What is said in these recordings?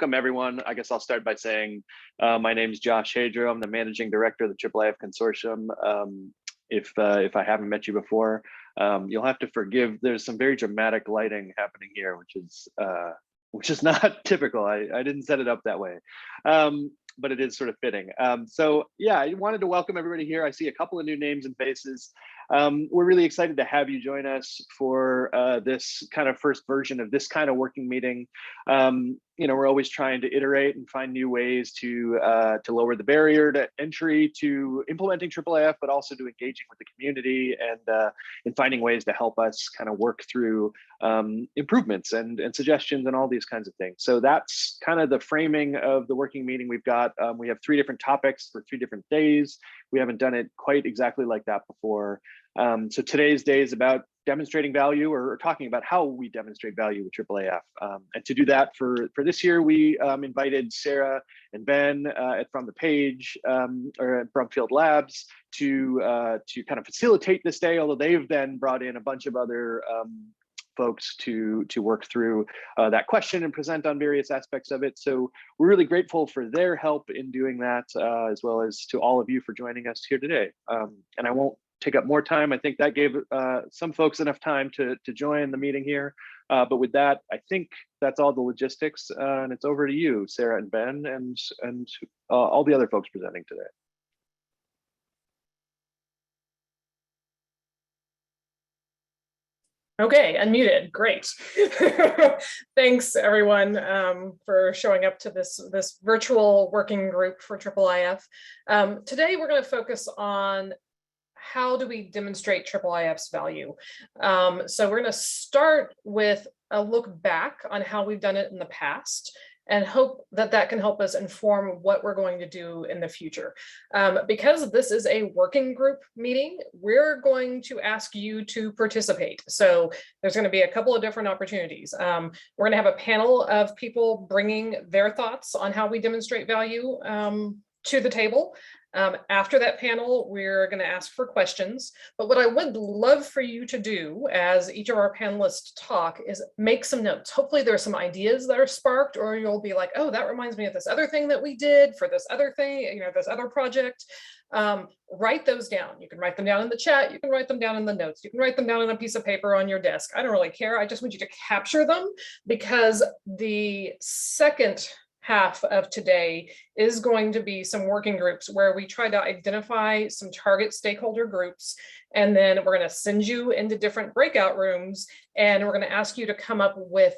Welcome everyone. I guess I'll start by saying my name is Josh Hadro. I'm the managing director of the IIIF Consortium. If I haven't met you before, you'll have to forgive. There's some very dramatic lighting happening here, which is not typical. I didn't set it up that way, but it is sort of fitting. So yeah, I wanted to welcome everybody here. I see a couple of new names and faces. We're really excited to have you join us for this kind of first version of this kind of working meeting. You know, we're always trying to iterate and find new ways to lower the barrier to entry to implementing IIIF, but also to engaging with the community and in finding ways to help us kind of work through improvements and suggestions and all these kinds of things. So that's kind of the framing of the working meeting we've got. We have 3 different topics for 3 different days. We haven't done it quite exactly like that before. So today's day is about demonstrating value or talking about how we demonstrate value with IIIF. And to do that for this year, we invited Sarah and Ben from the page or from Field Labs to kind of facilitate this day, although they've then brought in a bunch of other folks to work through that question and present on various aspects of it. So we're really grateful for their help in doing that, as well as to all of you for joining us here today. And I won't take up more time. I think that gave some folks enough time to join the meeting here. But with that, I think that's all the logistics, and it's over to you, Sarah and Ben, and all the other folks presenting today. Okay, unmuted, great. Thanks everyone for showing up to this virtual working group for IIIF. Today we're going to focus on how do we demonstrate IIIF's value. So we're going to start with a look back on how we've done it in the past and hope that that can help us inform what we're going to do in the future. Because this is a working group meeting, we're going to ask you to participate. So there's going to be a couple of different opportunities. We're going to have a panel of people bringing their thoughts on how we demonstrate value to the table. After that panel, we're going to ask for questions. But what I would love for you to do as each of our panelists talk is make some notes. Hopefully there are some ideas that are sparked, or you'll be like, oh, that reminds me of this other thing that we did for this other thing, you know, this other project. Write those down. You can write them down in the chat. You can write them down in the notes. You can write them down on a piece of paper on your desk. I don't really care. I just want you to capture them, because the second half of today is going to be some working groups where we try to identify some target stakeholder groups, and then we're going to send you into different breakout rooms, and we're going to ask you to come up with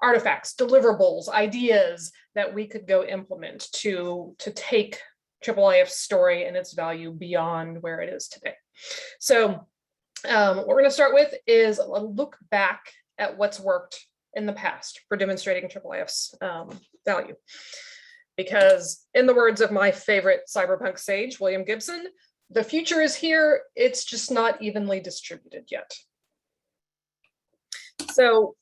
artifacts, deliverables, ideas that we could go implement to take IIIF's story and its value beyond where it is today. So what we're going to start with is a look back at what's worked in the past for demonstrating IIIF's value. Because in the words of my favorite cyberpunk sage, William Gibson, the future is here, it's just not evenly distributed yet. So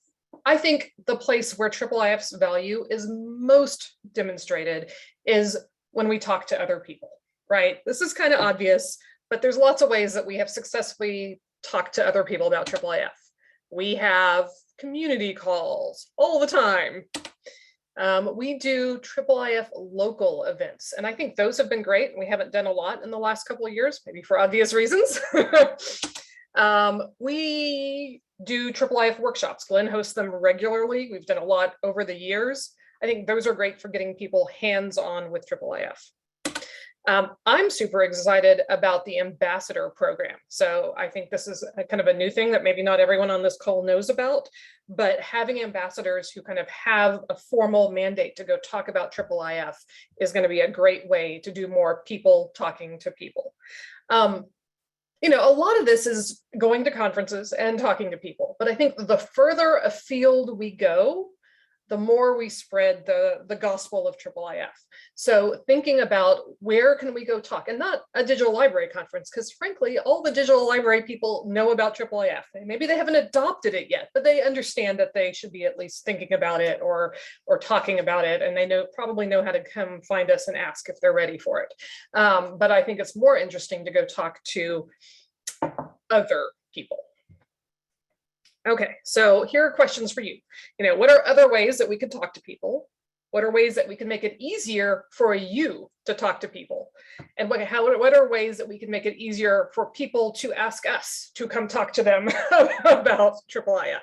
I think the place where IIIF's value is most demonstrated is when we talk to other people, right? This is kind of obvious, but there's lots of ways that we have successfully talked to other people about IIIF. We have community calls all the time. We do IIIF local events, and I think those have been great. We haven't done a lot in the last couple of years, maybe for obvious reasons. We do IIIF workshops. Glenn hosts them regularly. We've done a lot over the years. I think those are great for getting people hands-on with IIIF. I'm super excited about the ambassador program. So I think this is kind of a new thing that maybe not everyone on this call knows about, but having ambassadors who kind of have a formal mandate to go talk about IIIF is going to be a great way to do more people talking to people. You know, a lot of this is going to conferences and talking to people, but I think the further afield we go, the more we spread the gospel of IIIF. So thinking about where can we go talk, and not a digital library conference, because frankly, all the digital library people know about IIIF. Maybe they haven't adopted it yet, but they understand that they should be at least thinking about it or talking about it, and they probably know how to come find us and ask if they're ready for it. But I think it's more interesting to go talk to other people. Okay, so here are questions for you. What are other ways that we could talk to people? What are ways that we can make it easier for you to talk to people? And what are ways that we can make it easier for people to ask us to come talk to them about IIIF?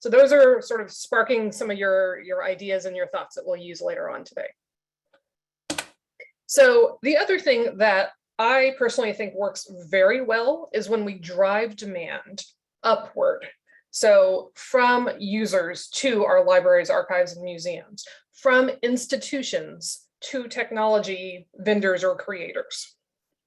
So those are sort of sparking some of your ideas and your thoughts that we'll use later on today. So the other thing that I personally think works very well is when we drive demand upward. So from users to our libraries, archives, and museums, from institutions to technology vendors or creators.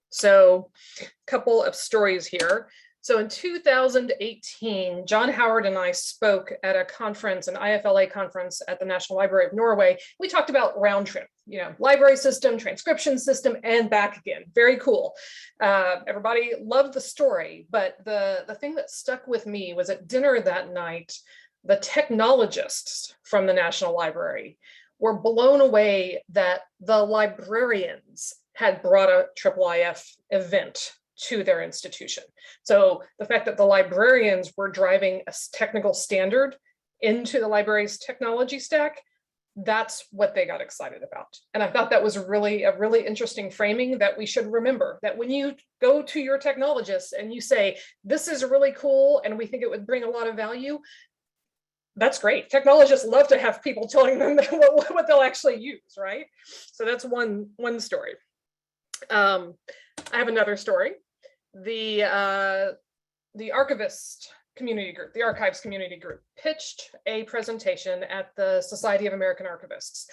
So a couple of stories here. So in 2018, John Howard and I spoke at a conference, an IFLA conference at the National Library of Norway. We talked about round trip, library system, transcription system, and back again. Very cool. Everybody loved the story, but the thing that stuck with me was at dinner that night, the technologists from the National Library were blown away that the librarians had brought a IIIF event to their institution. So the fact that the librarians were driving a technical standard into the library's technology stack, that's what they got excited about. And I thought that was a really interesting framing that we should remember, that when you go to your technologists and you say, this is really cool and we think it would bring a lot of value, that's great. Technologists love to have people telling them what they'll actually use, right? So that's one story. I have another story. The archivist community group, the archives community group, pitched a presentation at the Society of American Archivists,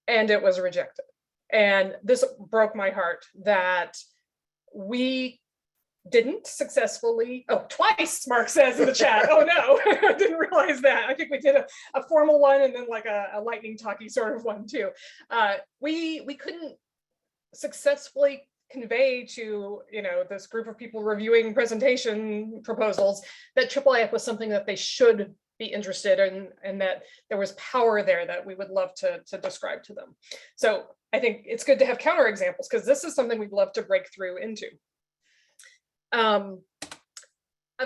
and it was rejected. And this broke my heart that we didn't successfully, twice, Mark says in the chat. Oh no, I didn't realize that. I think we did a formal one and then like a lightning talky sort of one too. We couldn't successfully convey to this group of people reviewing presentation proposals that IIIF was something that they should be interested in, and that there was power there that we would love to describe to them. So I think it's good to have counterexamples, because this is something we'd love to break through into. I've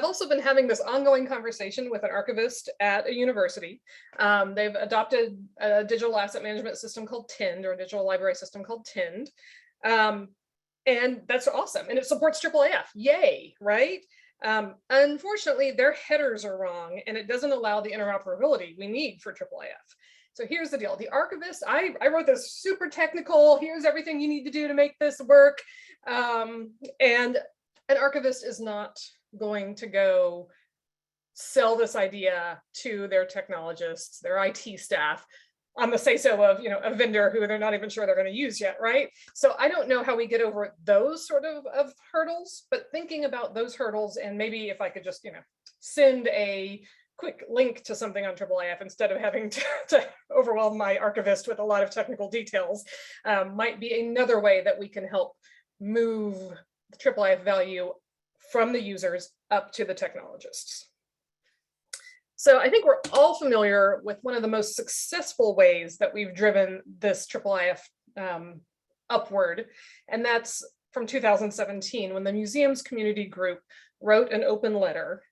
also been having this ongoing conversation with an archivist at a university. They've adopted a digital asset management system called TIND, or a digital library system called TIND. And that's awesome. And it supports IIIF, yay, right? Unfortunately, their headers are wrong, and it doesn't allow the interoperability we need for IIIF. So here's the deal. The archivist, I wrote this super technical, here's everything you need to do to make this work. And an archivist is not going to go sell this idea to their technologists, their IT staff, on the say-so of a vendor who they're not even sure they're going to use yet, right? So I don't know how we get over those sort of hurdles, but thinking about those hurdles, and maybe if I could just send a quick link to something on IIIF instead of having to overwhelm my archivist with a lot of technical details, might be another way that we can help move the IIIF value from the users up to the technologists. So I think we're all familiar with one of the most successful ways that we've driven this IIIF upward, and that's from 2017, when the museums community group wrote an open letter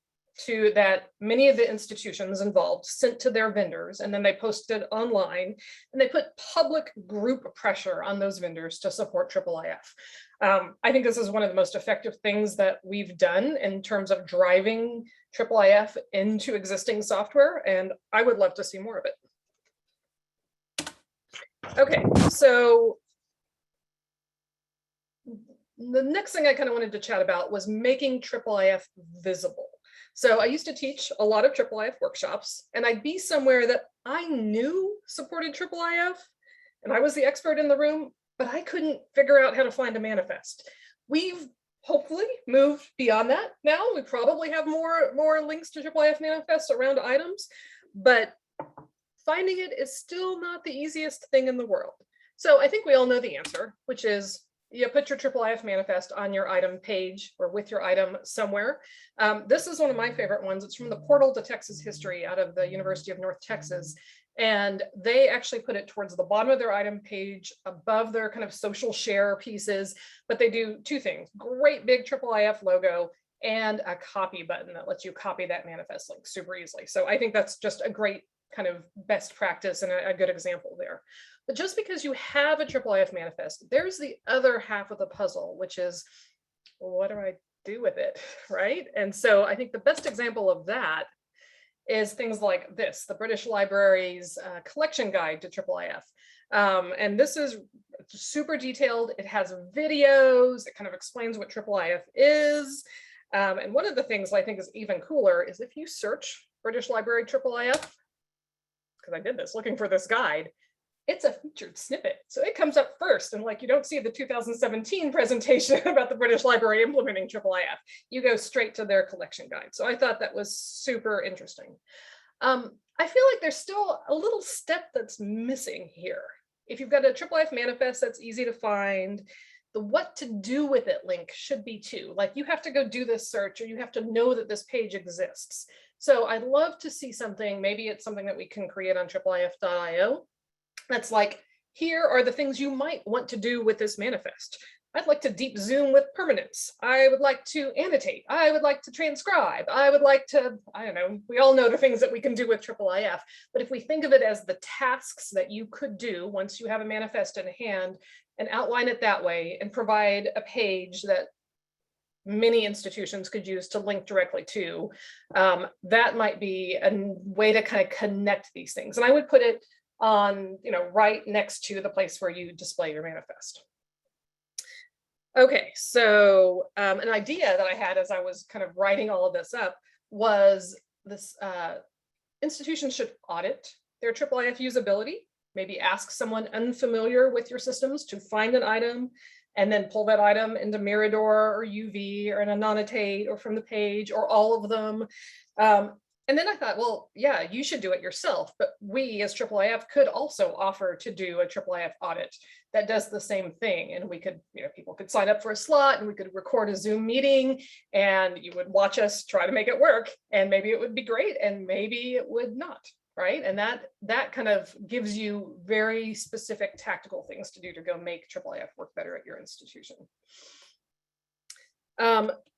that many of the institutions involved sent to their vendors, and then they posted online, and they put public group pressure on those vendors to support IIIF. I think this is one of the most effective things that we've done in terms of driving IIIF into existing software, and I would love to see more of it. Okay, so the next thing I kind of wanted to chat about was making IIIF visible. So I used to teach a lot of IIIF workshops, and I'd be somewhere that I knew supported IIIF, and I was the expert in the room, but I couldn't figure out how to find a manifest. We've hopefully moved beyond that now. We probably have more links to IIIF manifests around items, but finding it is still not the easiest thing in the world. So I think we all know the answer, which is you put your IIIF manifest on your item page or with your item somewhere. This is one of my favorite ones. It's from the Portal to Texas History out of the University of North Texas. And they actually put it towards the bottom of their item page, above their kind of social share pieces. But they do two things: great big IIIF logo and a copy button that lets you copy that manifest link super easily. So I think that's just a great kind of best practice and a good example there. But just because you have a IIIF manifest, there's the other half of the puzzle, which is, well, what do I do with it, right? And so I think the best example of that is things like this, the British Library's collection guide to IIIF. And this is super detailed. It has videos. It kind of explains what IIIF is. And one of the things I think is even cooler is if you search British Library IIIF, because I did this looking for this guide, it's a featured snippet. So it comes up first, and like you don't see the 2017 presentation about the British Library implementing IIIF. You go straight to their collection guide. So I thought that was super interesting. I feel like there's still a little step that's missing here. If you've got a IIIF manifest, that's easy to find. The what to do with it link should be too. Like you have to go do this search, or you have to know that this page exists. So I'd love to see something, maybe it's something that we can create on IIIF.io. That's like, here are the things you might want to do with this manifest. I'd like to deep zoom with permanence. I would like to annotate. I would like to transcribe. I would like to, I don't know, we all know the things that we can do with IIIF, but if we think of it as the tasks that you could do once you have a manifest in hand and outline it that way and provide a page that many institutions could use to link directly to, that might be a way to kind of connect these things. And I would put it on, right next to the place where you display your manifest. Okay, so an idea that I had as I was kind of writing all of this up was this: institutions should audit their IIIF usability, maybe ask someone unfamiliar with your systems to find an item and then pull that item into Mirador or UV or in a Annotate or from the page or all of them. And then I thought, well, yeah, you should do it yourself, but we as IIIF could also offer to do a IIIF audit that does the same thing. And we could, people could sign up for a slot and we could record a Zoom meeting and you would watch us try to make it work. And maybe it would be great and maybe it would not, right? And that kind of gives you very specific tactical things to do to go make IIIF work better at your institution.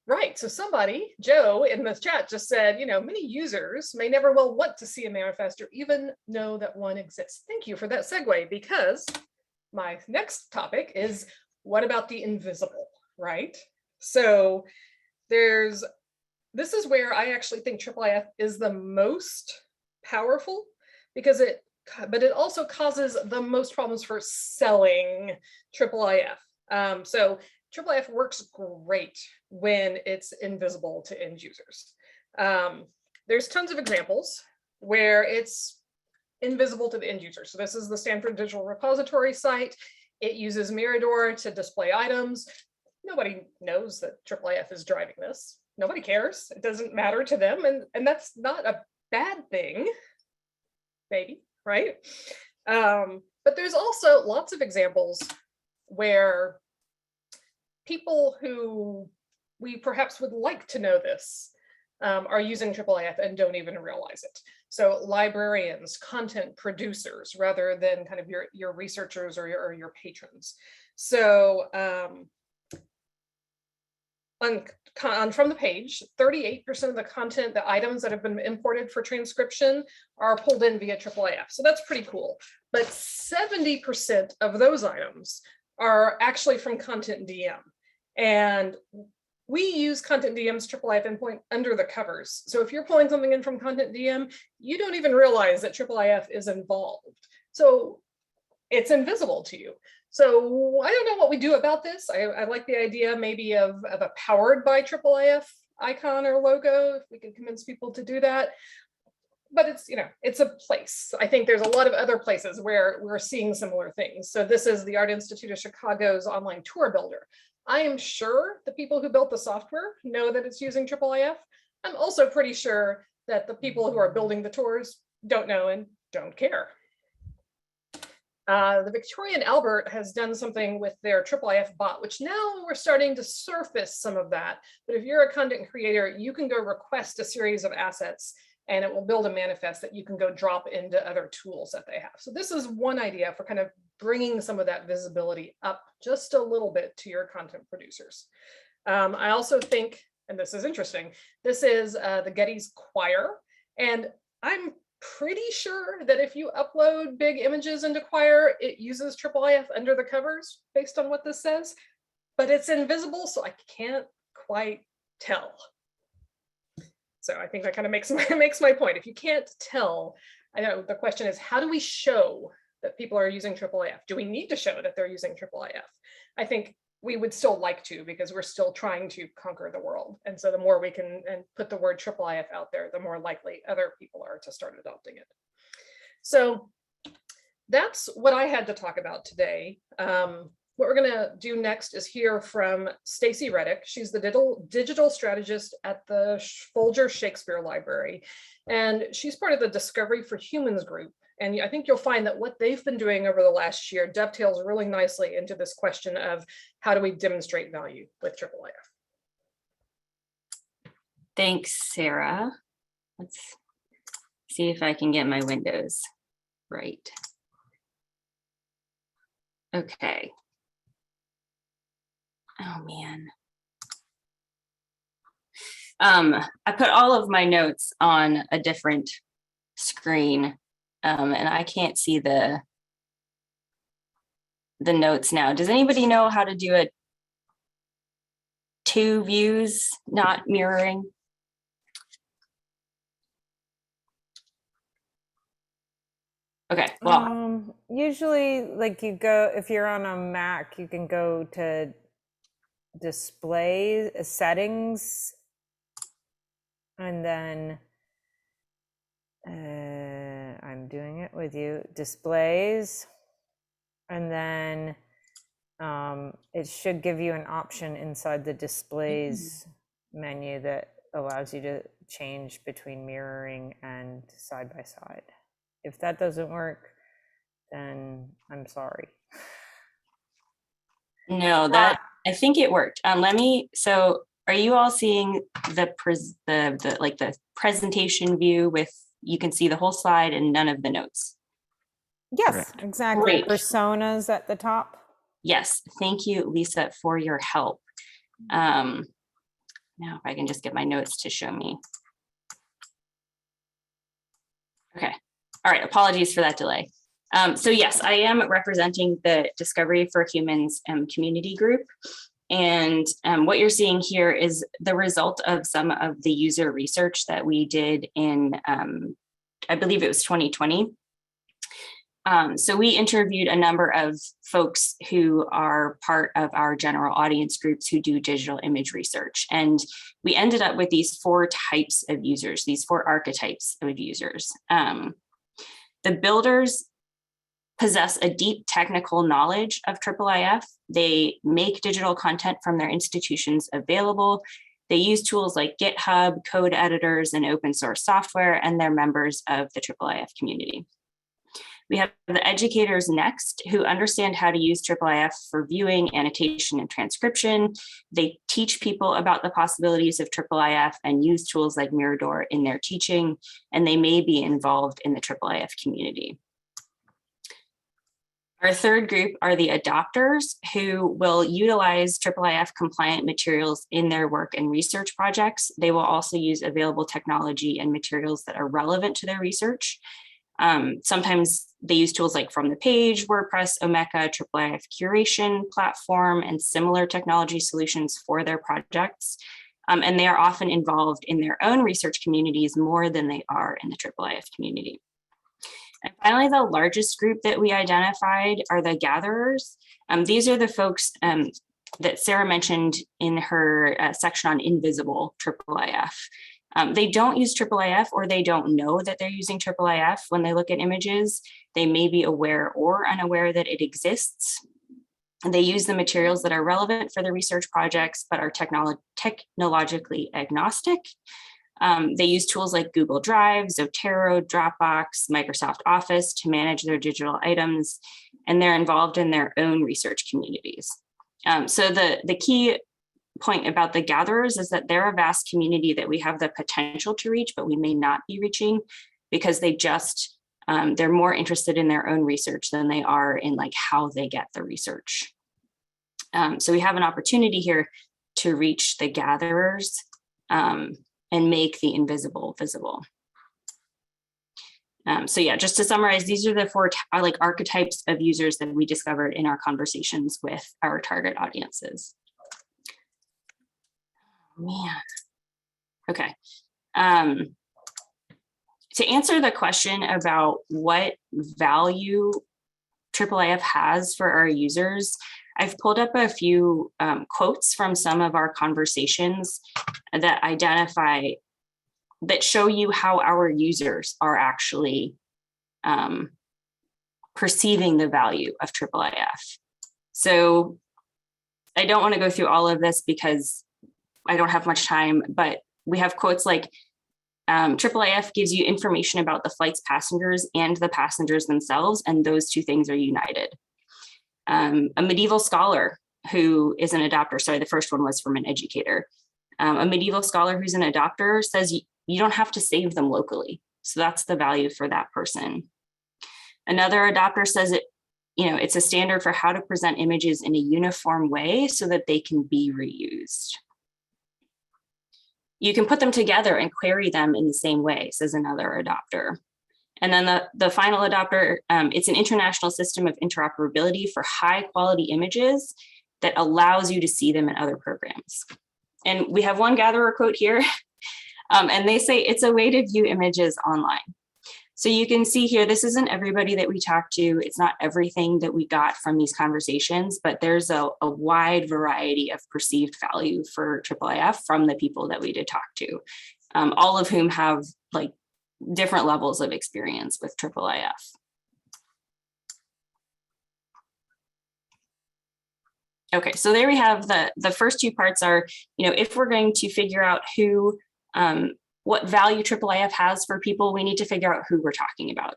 Right, so somebody, Joe, in the chat just said, many users may never well want to see a manifest or even know that one exists. Thank you for that segue, because my next topic is, what about the invisible, right? So this is where I actually think IIIF is the most powerful, because but it also causes the most problems for selling IIIF. So IIIF works great when it's invisible to end users. There's tons of examples where it's invisible to the end user. So this is the Stanford Digital Repository site. It uses Mirador to display items. Nobody knows that IIIF is driving this. Nobody cares. It doesn't matter to them. And that's not a bad thing, maybe, right? But there's also lots of examples where people who we perhaps would like to know this are using IIIF and don't even realize it. So librarians, content producers, rather than kind of your researchers or your patrons. So from the page, 38% of the content, the items that have been imported for transcription are pulled in via IIIF. So that's pretty cool. But 70% of those items are actually from Content DM. And we use Content DM's IIIF endpoint under the covers. So if you're pulling something in from Content DM, you don't even realize that IIIF is involved. So it's invisible to you. So I don't know what we do about this. I like the idea maybe of a powered by IIIF icon or logo, if we could convince people to do that. But it's, it's a place. I think there's a lot of other places where we're seeing similar things. So this is the Art Institute of Chicago's online tour builder. I am sure the people who built the software know that it's using IIIF. I'm also pretty sure that the people who are building the tours don't know and don't care. The Victoria and Albert has done something with their IIIF bot, which now we're starting to surface some of that. But if you're a content creator, you can go request a series of assets and it will build a manifest that you can go drop into other tools that they have. So this is one idea for kind of bringing some of that visibility up just a little bit to your content producers. I also think and this is interesting, this is the Gettys Choir. And I'm pretty sure that if you upload big images into Choir, it uses IIIF under the covers based on what this says, but it's invisible, so I can't quite tell. So I think that kind of makes my point. If you can't tell, I know the question is, how do we show that people are using IIIF? Do we need to show that they're using IIIF? I think we would still like to, because we're still trying to conquer the world. And so the more we can and put the word IIIF out there, the more likely other people are to start adopting it. So that's what I had to talk about today. What we're going to do next is hear from Stacy Reddick. She's the digital strategist at the Folger Shakespeare Library, and she's part of the Discovery for Humans group. And I think you'll find that what they've been doing over the last year dovetails really nicely into this question of how do we demonstrate value with IIIF. Thanks, Sarah. Let's see if I can get my windows right. Okay. Oh man. I put all of my notes on a different screen, and I can't see the notes now. Does anybody know how to do it? Two views, not mirroring? Okay, well. Usually, like, you go, if you're on a Mac, you can go to display settings, and then I'm doing it with you, displays, and then it should give you an option inside the displays menu that allows you to change between mirroring and side by side. If that doesn't work, then I'm sorry. No, that I think it worked. So are you all seeing the presentation view with, you can see the whole slide and none of the notes? Yes, correct. Exactly. Great. Personas at the top. Yes, thank you, Lisa, for your help. Now if I can just get my notes to show me. Okay, all right, apologies for that delay. So yes, I am representing the Discovery for Humans community group. And what you're seeing here is the result of some of the user research that we did in, I believe it was 2020. So we interviewed a number of folks who are part of our general audience groups who do digital image research. And we ended up with these 4 types of users, these 4 archetypes of users. The builders possess a deep technical knowledge of IIIF. They make digital content from their institutions available. They use tools like GitHub, code editors, and open source software, and they're members of the IIIF community. We have the educators next, who understand how to use IIIF for viewing, annotation, and transcription. They teach people about the possibilities of IIIF and use tools like Mirador in their teaching, and they may be involved in the IIIF community. Our third group are the adopters, who will utilize IIIF compliant materials in their work and research projects. They will also use available technology and materials that are relevant to their research. Sometimes they use tools like From the Page, WordPress, Omeka, IIIF curation platform, and similar technology solutions for their projects. And they are often involved in their own research communities more than they are in the IIIF community. And finally, the largest group that we identified are the gatherers. These are the folks that Sarah mentioned in her section on invisible IIIF. They don't use IIIF, or they don't know that they're using IIIF when they look at images. They may be aware or unaware that it exists. And they use the materials that are relevant for the research projects, but are technologically agnostic. They use tools like Google Drive, Zotero, Dropbox, Microsoft Office to manage their digital items, and they're involved in their own research communities. So the key point about the gatherers is that they're a vast community that we have the potential to reach, but we may not be reaching, because they just, they're more interested in their own research than they are in like how they get the research. So we have an opportunity here to reach the gatherers. and make the invisible visible. So yeah, just to summarize, these are the four archetypes of users that we discovered in our conversations with our target audiences. Man. Okay. To answer the question about what value IIIF has for our users, I've pulled up a few quotes from some of our conversations that identify, that show you how our users are actually perceiving the value of IIIF. So I don't want to go through all of this because I don't have much time, but we have quotes like, IIIF gives you information about the flight's passengers and the passengers themselves, and those two things are united. A medieval scholar who is an adopter, sorry, the first one was from an educator. A medieval scholar who's an adopter says you don't have to save them locally. So that's the value for that person. Another adopter says it's a standard for how to present images in a uniform way so that they can be reused. You can put them together and query them in the same way, says another adopter. And then the final adopter, it's an international system of interoperability for high quality images that allows you to see them in other programs. And we have one gatherer quote here, and they say it's a way to view images online. So you can see here, this isn't everybody that we talked to. It's not everything that we got from these conversations, but there's a wide variety of perceived value for IIIF from the people that we did talk to, all of whom have different levels of experience with IIIF. Okay, so there we have the first two parts are, if we're going to figure out who, what value IIIF has for people, we need to figure out who we're talking about.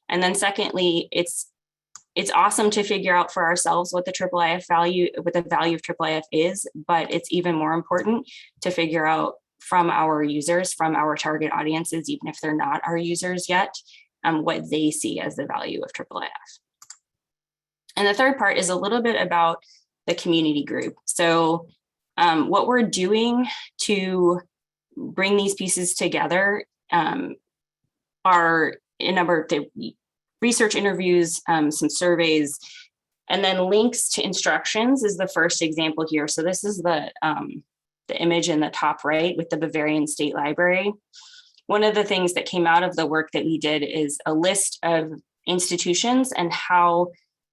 And then secondly, it's awesome to figure out for ourselves what the IIIF value, what the value of IIIF is, but it's even more important to figure out from our users, from our target audiences, even if they're not our users yet, what they see as the value of IIIF. And the third part is a little bit about the community group. So what we're doing to bring these pieces together are a number of research interviews, some surveys, and then links to instructions is the first example here. So this is the image in the top right with the Bavarian State Library. One of the things that came out of the work that we did is a list of institutions and how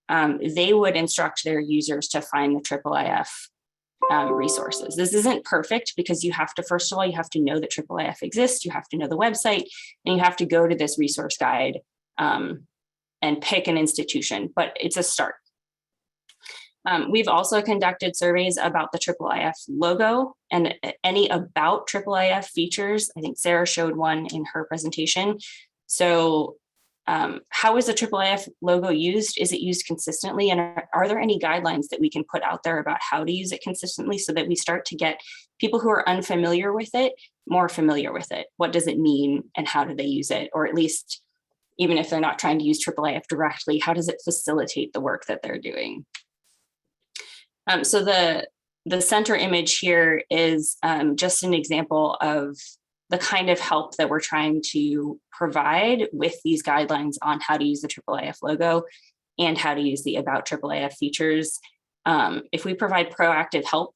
they would instruct their users to find the IIIF resources. This isn't perfect because you have to, first of all, you have to know that IIIF exists, you have to know the website, and you have to go to this resource guide and pick an institution, but it's a start. We've also conducted surveys about the IIIF logo and any about IIIF features. I think Sarah showed one in her presentation. So how is the IIIF logo used? Is it used consistently? And are there any guidelines that we can put out there about how to use it consistently so that we start to get people who are unfamiliar with it more familiar with it? What does it mean and how do they use it? Or at least, even if they're not trying to use IIIF directly, how does it facilitate the work that they're doing? So the center image here is just an example of the kind of help that we're trying to provide with these guidelines on how to use the IIIF logo and how to use the About IIIF features. If we provide proactive help,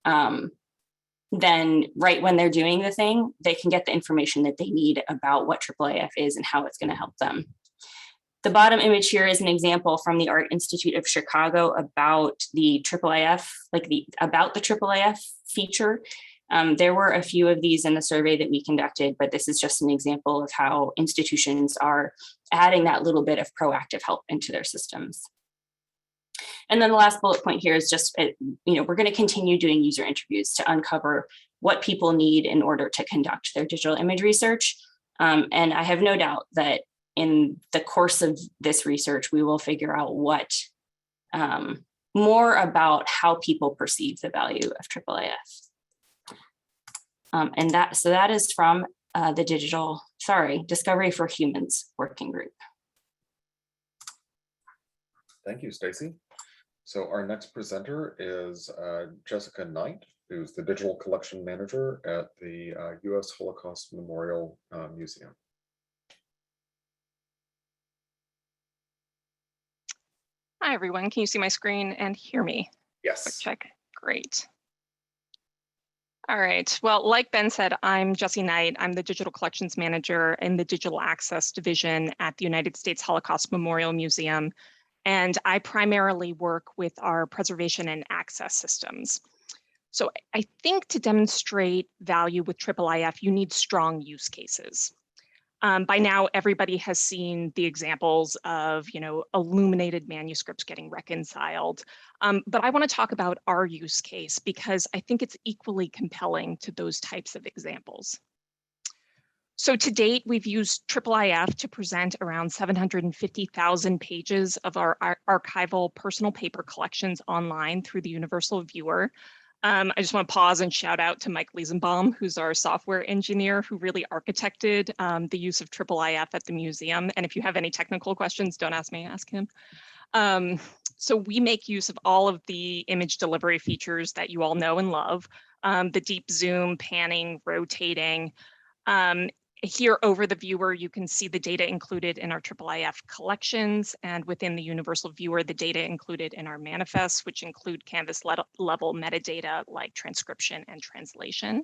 then right when they're doing the thing, they can get the information that they need about what IIIF is and how it's going to help them. The bottom image here is an example from the Art Institute of Chicago about the IIIF, about the IIIF feature. There were a few of these in the survey that we conducted, but this is just an example of how institutions are adding that little bit of proactive help into their systems. And then the last bullet point here is just, we're going to continue doing user interviews to uncover what people need in order to conduct their digital image research. And I have no doubt that in the course of this research, we will figure out what more about how people perceive the value of IIIF. And that is from the Discovery for Humans working group. Thank you, Stacy. So our next presenter is Jessica Knight, who's the Digital Collection Manager at the U.S. Holocaust Memorial Museum. Hi, everyone. Can you see my screen and hear me? Yes. Quick check. Great. All right. Well, like Ben said, I'm Jessie Knight. I'm the Digital Collections Manager in the Digital Access Division at the United States Holocaust Memorial Museum. And I primarily work with our preservation and access systems. So I think to demonstrate value with IIIF, you need strong use cases. By now, everybody has seen the examples of, illuminated manuscripts getting reconciled. But I want to talk about our use case because I think it's equally compelling to those types of examples. So to date, we've used IIIF to present around 750,000 pages of our archival personal paper collections online through the Universal Viewer. I just want to pause and shout out to Mike Liesenbaum, who's our software engineer who really architected the use of IIIF at the museum. And if you have any technical questions, don't ask me, ask him. So we make use of all of the image delivery features that you all know and love, the deep zoom, panning, rotating. Here over the viewer, you can see the data included in our IIIF collections, and within the Universal Viewer, the data included in our manifests, which include Canvas level metadata like transcription and translation.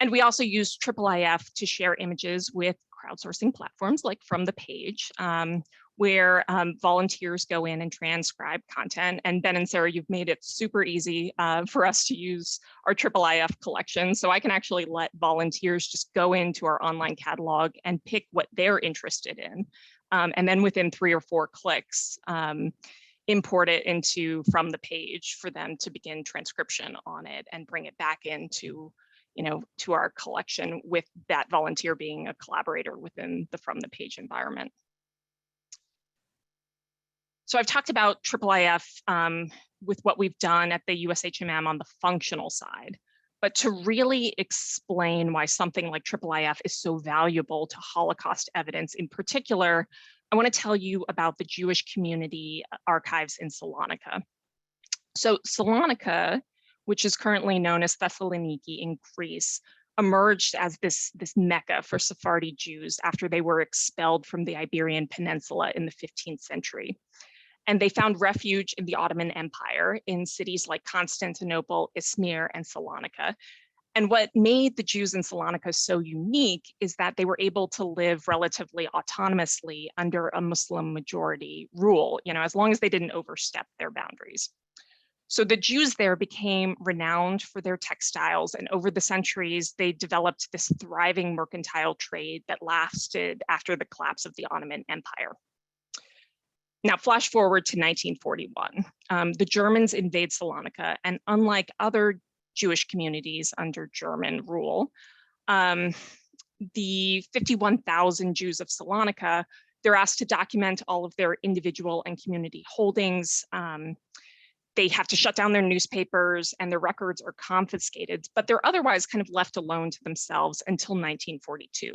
And we also use IIIF to share images with crowdsourcing platforms like From the Page, where volunteers go in and transcribe content. And Ben and Sarah, you've made it super easy for us to use our IIIF collection. So I can actually let volunteers just go into our online catalog and pick what they're interested in. And then within 3 or 4 clicks, import it into From the Page for them to begin transcription on it and bring it back into to our collection, with that volunteer being a collaborator within the From the Page environment. So I've talked about IIIF with what we've done at the USHMM on the functional side, but to really explain why something like IIIF is so valuable to Holocaust evidence in particular, I want to tell you about the Jewish community archives in Salonika. So Salonika, which is currently known as Thessaloniki in Greece, emerged as this mecca for Sephardi Jews after they were expelled from the Iberian Peninsula in the 15th century. And they found refuge in the Ottoman Empire in cities like Constantinople, Izmir, and Salonika. And what made the Jews in Salonika so unique is that they were able to live relatively autonomously under a Muslim majority rule, as long as they didn't overstep their boundaries. So the Jews there became renowned for their textiles, and over the centuries, they developed this thriving mercantile trade that lasted after the collapse of the Ottoman Empire. Now, flash forward to 1941. The Germans invade Salonika, and unlike other Jewish communities under German rule, the 51,000 Jews of Salonika, they're asked to document all of their individual and community holdings. They have to shut down their newspapers and their records are confiscated, but they're otherwise kind of left alone to themselves until 1942.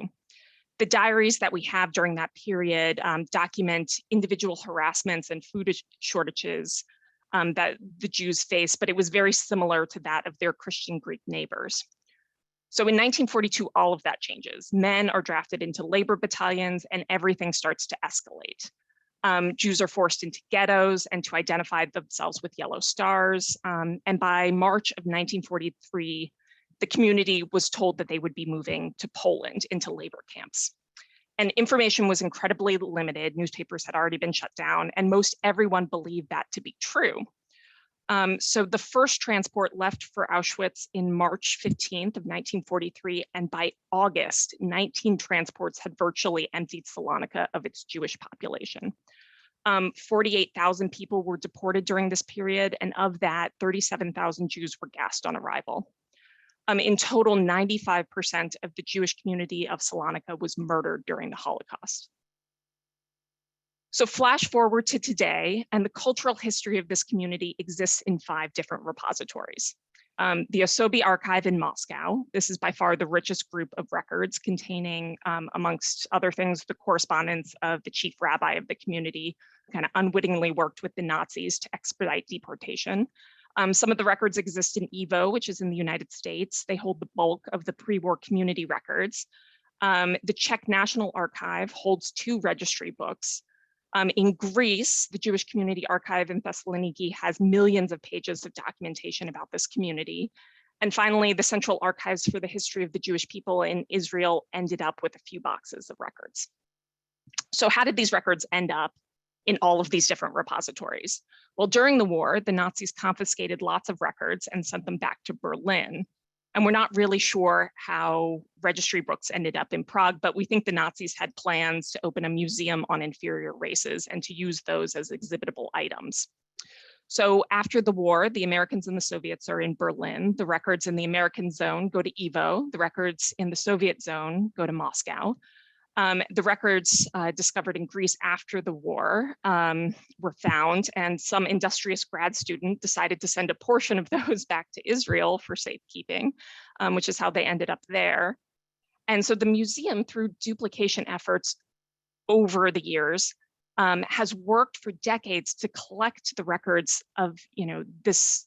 The diaries that we have during that period document individual harassments and food shortages that the Jews faced, but it was very similar to that of their Christian Greek neighbors. So in 1942, all of that changes. Men are drafted into labor battalions and everything starts to escalate. Jews are forced into ghettos and to identify themselves with yellow stars. And by March of 1943, the community was told that they would be moving to Poland into labor camps. And information was incredibly limited. Newspapers had already been shut down, and most everyone believed that to be true. So the first transport left for Auschwitz in March 15th of 1943, and by August, 19 transports had virtually emptied Salonika of its Jewish population. 48,000 people were deported during this period, and of that, 37,000 Jews were gassed on arrival. In total, 95% of the Jewish community of Salonika was murdered during the Holocaust. So flash forward to today, and the cultural history of this community exists in 5 different repositories. The Osobi Archive in Moscow. This is by far the richest group of records, containing, amongst other things, the correspondence of the chief rabbi of the community, kind of unwittingly worked with the Nazis to expedite deportation. Some of the records exist in EVO, which is in the United States. They hold the bulk of the pre-war community records. The Czech National Archive holds 2 registry books. In Greece, the Jewish Community Archive in Thessaloniki has millions of pages of documentation about this community. And finally, the Central Archives for the History of the Jewish People in Israel ended up with a few boxes of records. So how did these records end up in all of these different repositories? Well, during the war, the Nazis confiscated lots of records and sent them back to Berlin. And we're not really sure how registry books ended up in Prague, but we think the Nazis had plans to open a museum on inferior races and to use those as exhibitable items. So after the war, the Americans and the Soviets are in Berlin. The records in the American zone go to EVO. The records in the Soviet zone go to Moscow. The records discovered in Greece after the war were found, and some industrious grad student decided to send a portion of those back to Israel for safekeeping, which is how they ended up there. And so the museum, through duplication efforts over the years, has worked for decades to collect the records of this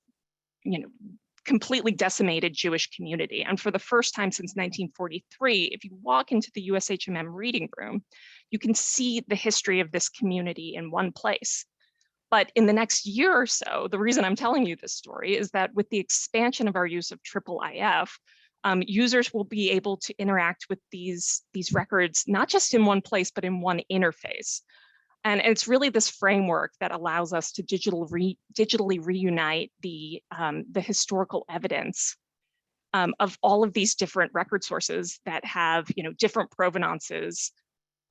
completely decimated Jewish community. And for the first time since 1943, if you walk into the USHMM reading room, you can see the history of this community in one place. But in the next year or so, the reason I'm telling you this story is that with the expansion of our use of IIIF, users will be able to interact with these records, not just in one place, but in one interface. And it's really this framework that allows us to digitally reunite the historical evidence of all of these different record sources that have different provenances.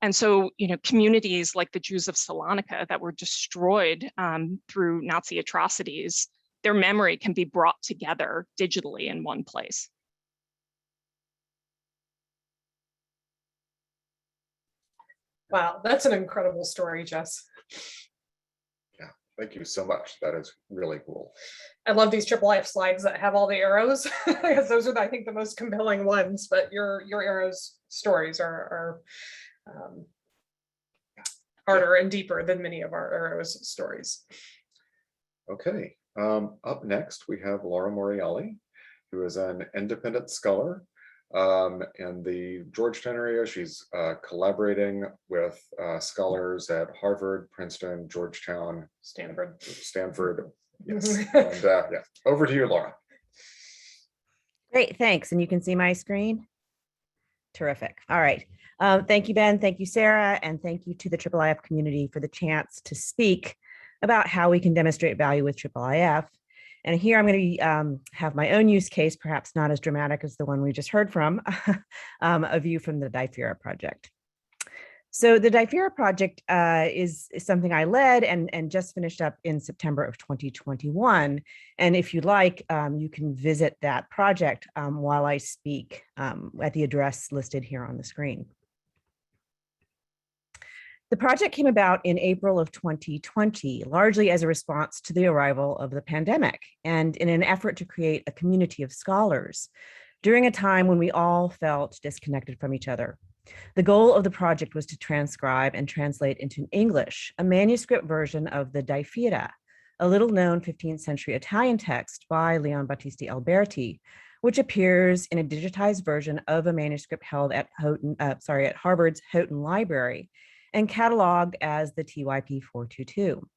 And so communities like the Jews of Salonika that were destroyed through Nazi atrocities, their memory can be brought together digitally in one place. Wow, that's an incredible story, Jess. Yeah, thank you so much. That is really cool. I love these IIIF slides that have all the arrows, because those are, I think, the most compelling ones. But your arrows stories are harder and deeper than many of our arrows stories. Okay, up next we have Laura Moriali, who is an independent scholar in the Georgetown area. She's collaborating with scholars at Harvard, Princeton, Georgetown, Stanford. Yes. And yeah, over to you, Laura. Great, thanks. And you can see my screen? Terrific. All right. Thank you, Ben. Thank you, Sarah. And thank you to the IIIF community for the chance to speak about how we can demonstrate value with IIIF. And here I'm going to have my own use case, perhaps not as dramatic as the one we just heard from, a view from the DIFIRA project. So the DIFIRA project is something I led and just finished up in September of 2021. And if you'd like, you can visit that project while I speak at the address listed here on the screen. The project came about in April of 2020, largely as a response to the arrival of the pandemic and in an effort to create a community of scholars during a time when we all felt disconnected from each other. The goal of the project was to transcribe and translate into English a manuscript version of the DIFIRA, a little-known 15th century Italian text by Leon Battista Alberti, which appears in a digitized version of a manuscript held at Harvard's Houghton Library and cataloged as the TYP 422.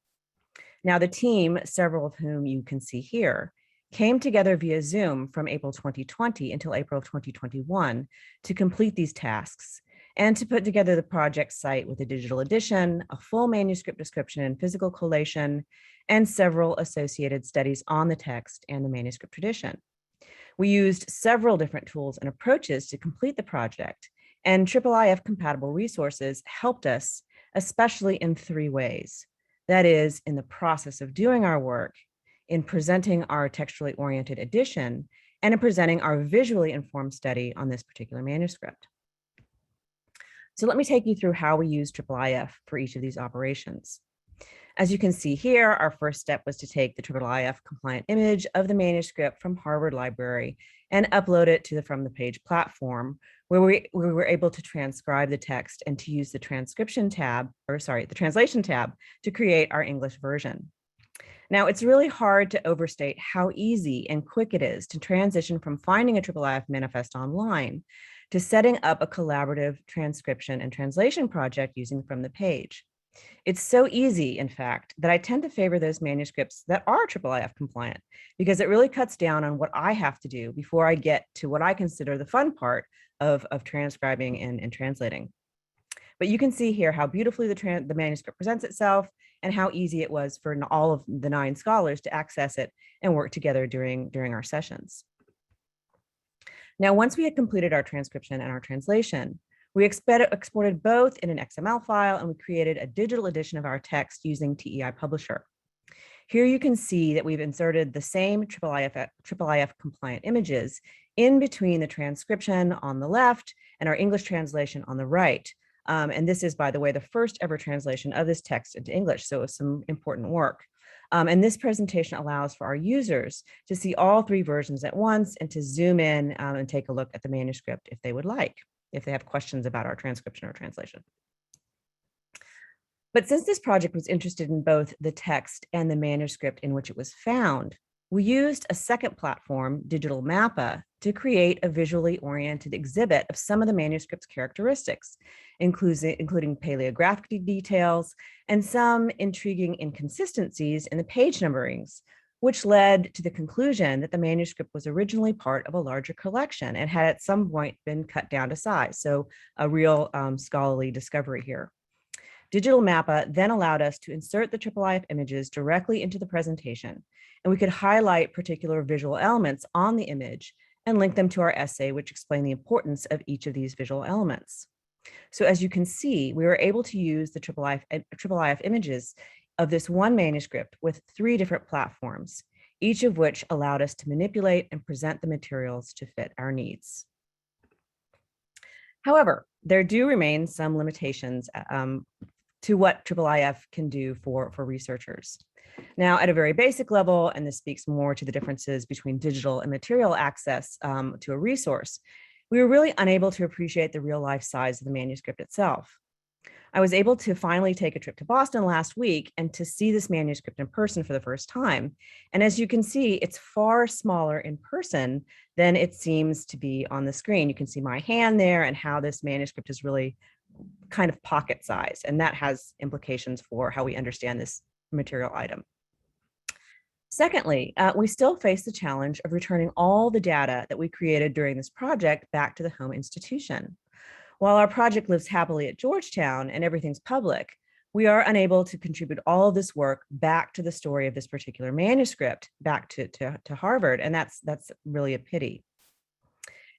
Now, the team, several of whom you can see here, came together via Zoom from April 2020 until April of 2021 to complete these tasks and to put together the project site with a digital edition, a full manuscript description and physical collation, and several associated studies on the text and the manuscript tradition. We used several different tools and approaches to complete the project, and IIIF compatible resources helped us, especially in 3 ways. That is, in the process of doing our work, in presenting our textually oriented edition, and in presenting our visually informed study on this particular manuscript. So let me take you through how we use IIIF for each of these operations. As you can see here, our first step was to take the IIIF compliant image of the manuscript from Harvard Library and upload it to the From the Page platform, where we were able to transcribe the text and to use the transcription tab, or sorry, the translation tab to create our English version. Now, it's really hard to overstate how easy and quick it is to transition from finding a IIIF manifest online to setting up a collaborative transcription and translation project using From the Page. It's so easy, in fact, that I tend to favor those manuscripts that are IIIF compliant, because it really cuts down on what I have to do before I get to what I consider the fun part of transcribing and translating. But you can see here how beautifully the manuscript presents itself and how easy it was for all of the 9 scholars to access it and work together during our sessions. Now, once we had completed our transcription and our translation, we exported both in an XML file, and we created a digital edition of our text using TEI Publisher. Here you can see that we've inserted the same IIIF compliant images in between the transcription on the left and our English translation on the right. And this is, by the way, the first ever translation of this text into English, so it's some important work. And this presentation allows for our users to see all 3 versions at once and to zoom in and take a look at the manuscript if they would like, if they have questions about our transcription or translation. But since this project was interested in both the text and the manuscript in which it was found, we used a second platform, Digital Mappa, to create a visually oriented exhibit of some of the manuscript's characteristics, including paleographic details and some intriguing inconsistencies in the page numberings, which led to the conclusion that the manuscript was originally part of a larger collection and had at some point been cut down to size. So a real scholarly discovery here. Digital Mappa then allowed us to insert the IIIF images directly into the presentation, and we could highlight particular visual elements on the image and link them to our essay, which explained the importance of each of these visual elements. So as you can see, we were able to use the IIIF images of this one manuscript with 3 different platforms, each of which allowed us to manipulate and present the materials to fit our needs. However, there do remain some limitations to what IIIF can do for researchers. Now, at a very basic level, and this speaks more to the differences between digital and material access to a resource, we were really unable to appreciate the real life size of the manuscript itself. I was able to finally take a trip to Boston last week and to see this manuscript in person for the first time. And as you can see, it's far smaller in person than it seems to be on the screen. You can see my hand there and how this manuscript is really kind of pocket size. And that has implications for how we understand this material item. Secondly, we still face the challenge of returning all the data that we created during this project back to the home institution. While our project lives happily at Georgetown and everything's public, we are unable to contribute all of this work back to the story of this particular manuscript, back to Harvard, and that's really a pity.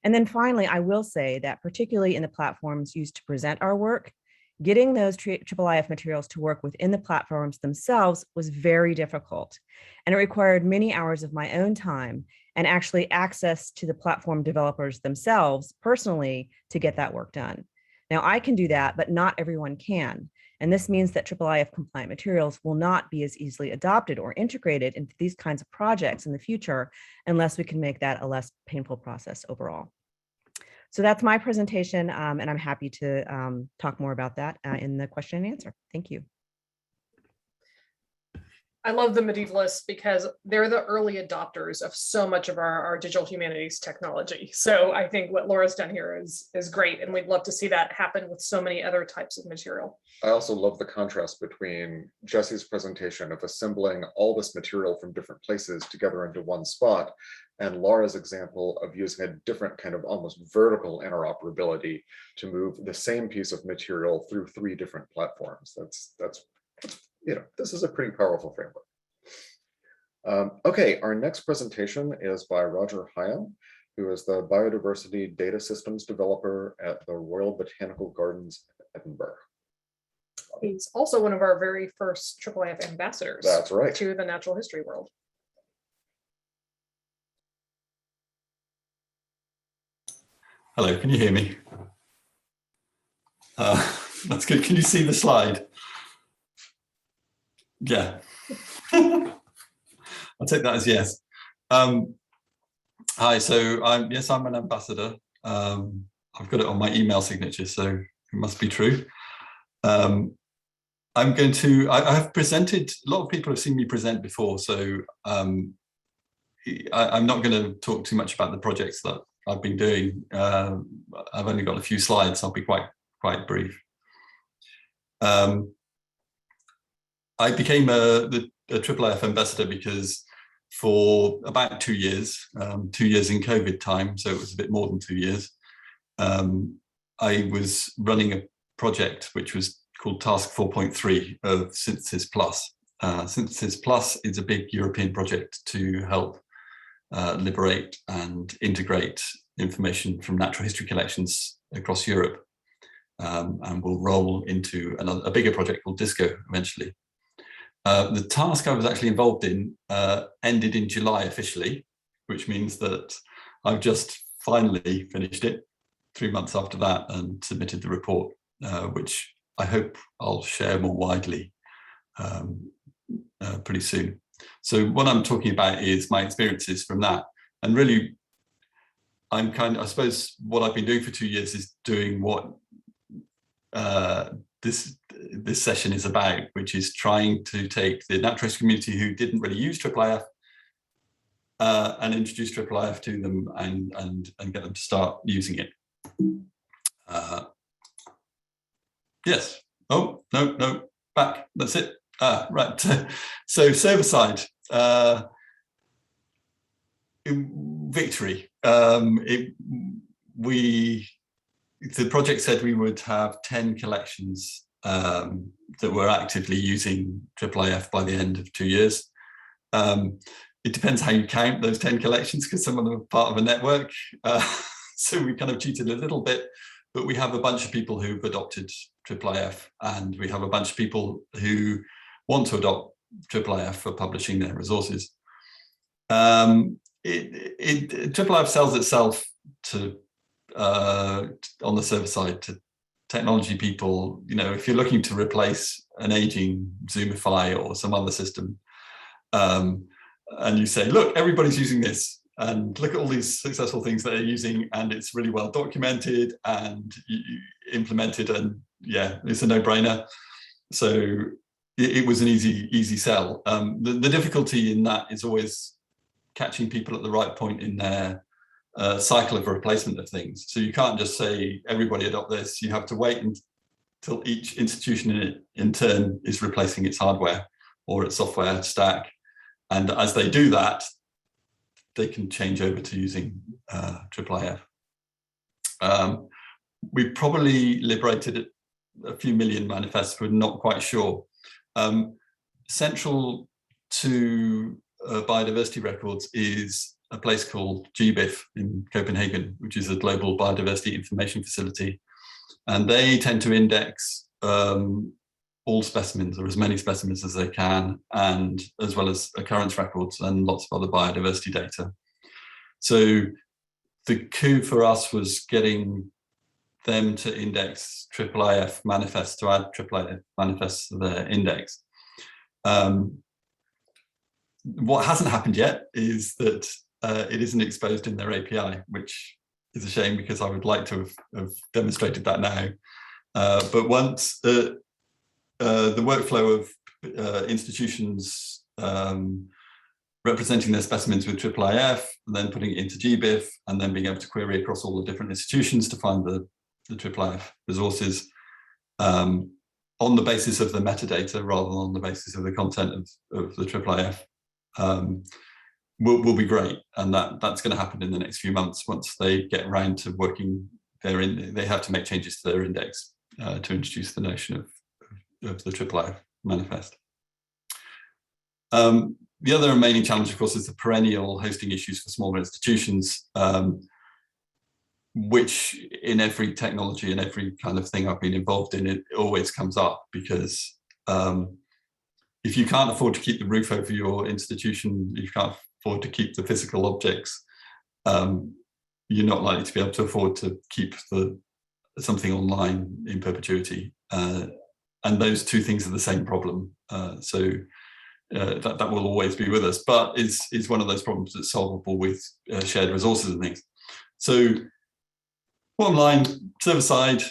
And then finally, I will say that particularly in the platforms used to present our work, getting those IIIF materials to work within the platforms themselves was very difficult, and it required many hours of my own time and actually access to the platform developers themselves personally to get that work done. Now, I can do that, but not everyone can. And this means that IIIF compliant materials will not be as easily adopted or integrated into these kinds of projects in the future unless we can make that a less painful process overall. So that's my presentation, and I'm happy to talk more about that in the question and answer. Thank you. I love the medievalists because they're the early adopters of so much of our digital humanities technology. So I think what Laura's done here is great, and we'd love to see that happen with so many other types of material. I also love the contrast between Jesse's presentation of assembling all this material from different places together into one spot, and Laura's example of using a different kind of almost vertical interoperability to move the same piece of material through 3 different platforms. That's you know, this is a pretty powerful framework. Okay, our next presentation is by Roger Hyam, who is the biodiversity data systems developer at the Royal Botanical Gardens, Edinburgh. He's also one of our very first IIIF ambassadors. That's right. To the natural history world. Hello, can you hear me? That's good. Can you see the slide? Yeah. I'll take that as yes. Hi, so I'm an ambassador. I've got it on my email signature, so it must be true. I have presented, a lot of people have seen me present before, so I'm not going to talk too much about the projects that I've been doing. I've only got a few slides, I'll be quite brief. I became a IIIF ambassador because for about 2 years, 2 years in COVID time, so it was a bit more than 2 years, I was running a project which was called Task 4.3 of Synthesis Plus. Synthesis Plus is a big European project to help liberate and integrate information from natural history collections across Europe, and will roll into a bigger project called DISCO eventually. The task I was actually involved in ended in July officially, which means that I've just finally finished it 3 months after that and submitted the report, which I hope I'll share more widely pretty soon. So what I'm talking about is my experiences from that, and really I suppose what I've been doing for 2 years is doing what this session is about, which is trying to take the natural history community who didn't really use IIIF and introduce IIIF to them and get them to start using it. Yes. Oh, no, back. That's it. Right. So server side, victory. The project said we would have 10 collections that were actively using IIIF by the end of 2 years. It depends how you count those 10 collections, because some of them are part of a network. So we kind of cheated a little bit, but we have a bunch of people who've adopted IIIF, and we have a bunch of people who want to adopt IIIF for publishing their resources. IIIF sells itself to on the server side to technology people. You know, if you're looking to replace an aging Zoomify or some other system, and you say, look, everybody's using this, and look at all these successful things that they're using, and it's really well documented and implemented, and yeah, it's a no-brainer. So it was an easy sell. The difficulty in that is always catching people at the right point in their cycle of replacement of things. So you can't just say everybody adopt this. You have to wait until each institution in turn is replacing its hardware or its software stack, and as they do that, they can change over to using IIIF. We probably liberated a few million manifests. We're not quite sure. Central to biodiversity records is a place called GBIF in Copenhagen, which is a global biodiversity information facility. And they tend to index all specimens, or as many specimens as they can, and as well as occurrence records and lots of other biodiversity data. So the coup for us was getting them to index IIIF manifests, to add IIIF manifests to their index. What hasn't happened yet is that it isn't exposed in their API, which is a shame, because I would like to have demonstrated that now. But once the workflow of institutions representing their specimens with IIIF, and then putting it into GBIF, and then being able to query across all the different institutions to find the IIIF resources on the basis of the metadata rather than on the basis of the content of the IIIF, will be great. And that's going to happen in the next few months. Once they get around to working they have to make changes to their index to introduce the notion of the IIIF manifest. The other remaining challenge, of course, is the perennial hosting issues for smaller institutions, which in every technology and every kind of thing I've been involved in, it always comes up, because if you can't afford to keep the roof over your institution, you can't afford to keep the physical objects, you're not likely to be able to afford to keep something online in perpetuity. and those two things are the same problem. So that will always be with us, but is one of those problems that's solvable with shared resources and things. So bottom line, server side,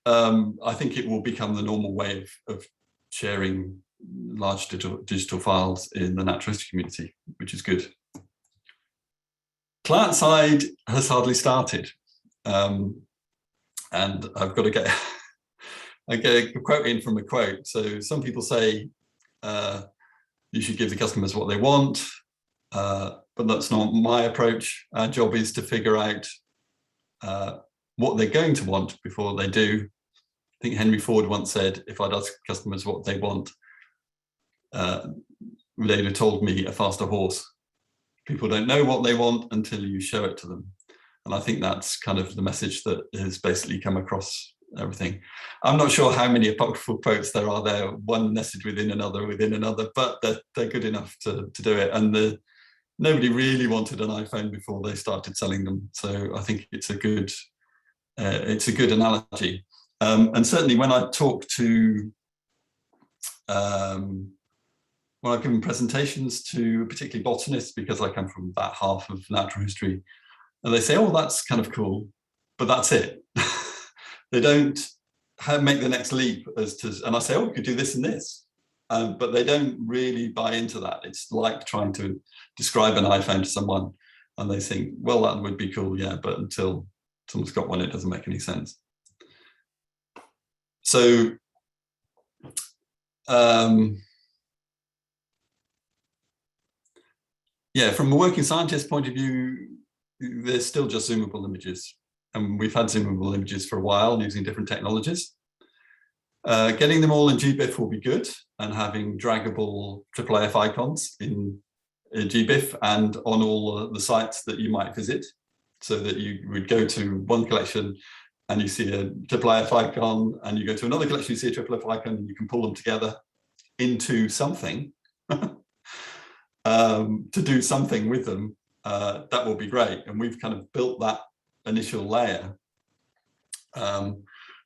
I think it will become the normal way of sharing large digital files in the natural history community, which is good. Client side has hardly started. And I've got to get, I get a quote in from a quote. So some people say you should give the customers what they want, but that's not my approach. Our job is to figure out what they're going to want before they do. I think Henry Ford once said, if I'd ask customers what they want, they'd have told me a faster horse. People don't know what they want until you show it to them. And I think that's kind of the message that has basically come across everything. I'm not sure how many apocryphal quotes there are there, one message within another, but they're good enough to do it. And nobody really wanted an iPhone before they started selling them. So I think it's a good analogy. And certainly when I talk to, when I've given presentations to particularly botanists, because I come from that half of natural history, and they say, oh, that's kind of cool, but that's it. They don't make the next leap as to, and I say, oh, we could do this and this, but they don't really buy into that. It's like trying to describe an iPhone to someone, and they think, well, that would be cool, yeah, but until someone's got one, it doesn't make any sense. So, yeah, from a working scientist point of view, there's still just zoomable images. And we've had zoomable images for a while using different technologies. Getting them all in GBIF will be good, and having draggable IIIF icons in GBIF and on all the sites that you might visit, so that you would go to one collection and you see a IIIF icon, and you go to another collection, you see a IIIF icon, and you can pull them together into something to do something with them. That will be great. And we've kind of built that initial layer. But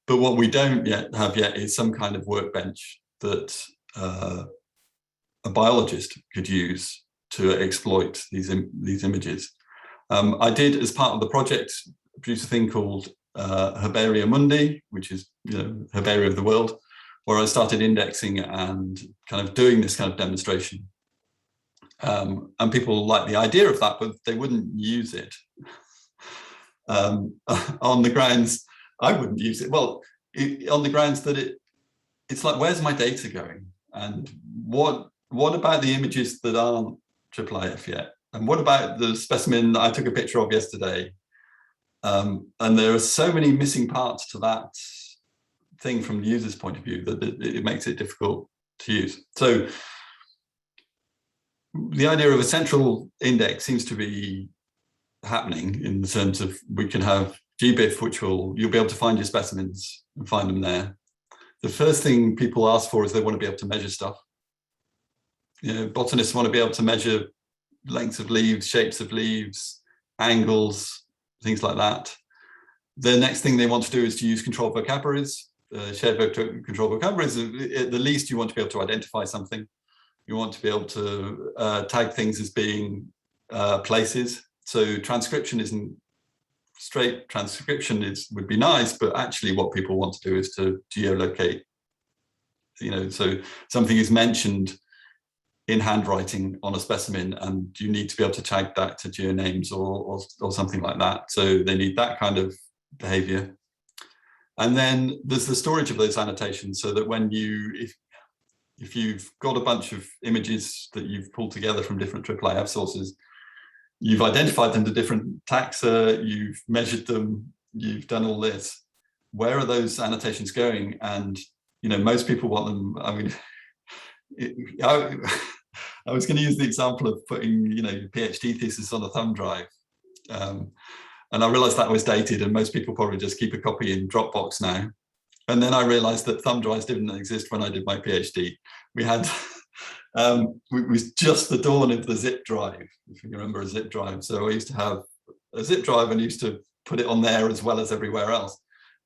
what we don't have yet is some kind of workbench that a biologist could use to exploit these images. I did, as part of the project, produce a thing called Herbaria Mundi, which is Herbaria of the world, where I started indexing and kind of doing this kind of demonstration. And people like the idea of that, but they wouldn't use it. On the grounds, I wouldn't use it. Well, on the grounds that it's like, where's my data going? And what about the images that aren't IIIF yet? And what about the specimen that I took a picture of yesterday? And there are so many missing parts to that thing from the user's point of view that it makes it difficult to use. So the idea of a central index seems to be happening in the terms of we can have GBIF, which you'll be able to find your specimens and find them there. The first thing people ask for is they want to be able to measure stuff. Botanists want to be able to measure lengths of leaves, shapes of leaves, angles, things like that. The next thing they want to do is to use controlled vocabularies. Shared controlled vocabularies, at the least you want to be able to identify something. You want to be able to tag things as being places. So transcription isn't straight transcription, would be nice, but actually what people want to do is to geolocate. So something is mentioned in handwriting on a specimen, and you need to be able to tag that to geonames or something like that. So they need that kind of behavior. And then there's the storage of those annotations, so that when if you've got a bunch of images that you've pulled together from different IIIF sources, you've identified them to different taxa, you've measured them, you've done all this. Where are those annotations going? And most people want them. I mean, I was going to use the example of putting your PhD thesis on a thumb drive, and I realized that was dated, and most people probably just keep a copy in Dropbox now. And then I realized that thumb drives didn't exist when I did my PhD. We had, it was just the dawn of the zip drive, if you remember a zip drive. So I used to have a zip drive and used to put it on there as well as everywhere else.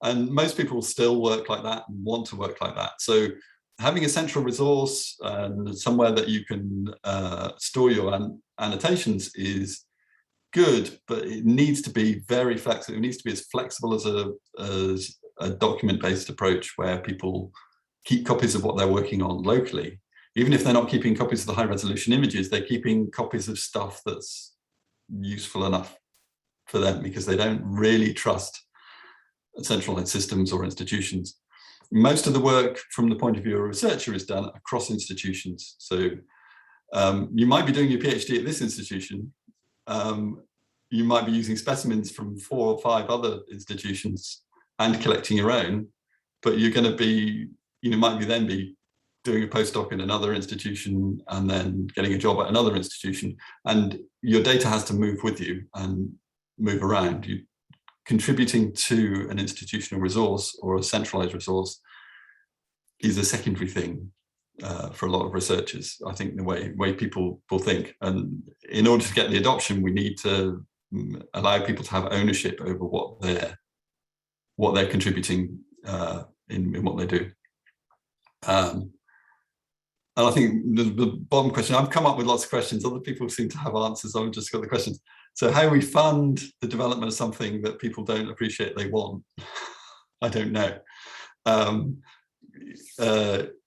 And most people still work like that and want to work like that. So having a central resource and somewhere that you can store your annotations is good, but it needs to be very flexible. It needs to be as flexible as a document-based approach where people keep copies of what they're working on locally. Even if they're not keeping copies of the high-resolution images, they're keeping copies of stuff that's useful enough for them because they don't really trust centralized systems or institutions. Most of the work from the point of view of a researcher is done across institutions. So you might be doing your PhD at this institution. You might be using specimens from 4 or 5 other institutions and collecting your own, but you're going to be, might be then be doing a postdoc in another institution and then getting a job at another institution. And your data has to move with you and move around. You contributing to an institutional resource or a centralized resource is a secondary thing for a lot of researchers. I think the way people think, and in order to get the adoption, we need to allow people to have ownership over what they're contributing in what they do. And I think the bottom question, I've come up with lots of questions. Other people seem to have answers. I've just got the questions. So how we fund the development of something that people don't appreciate they want, I don't know.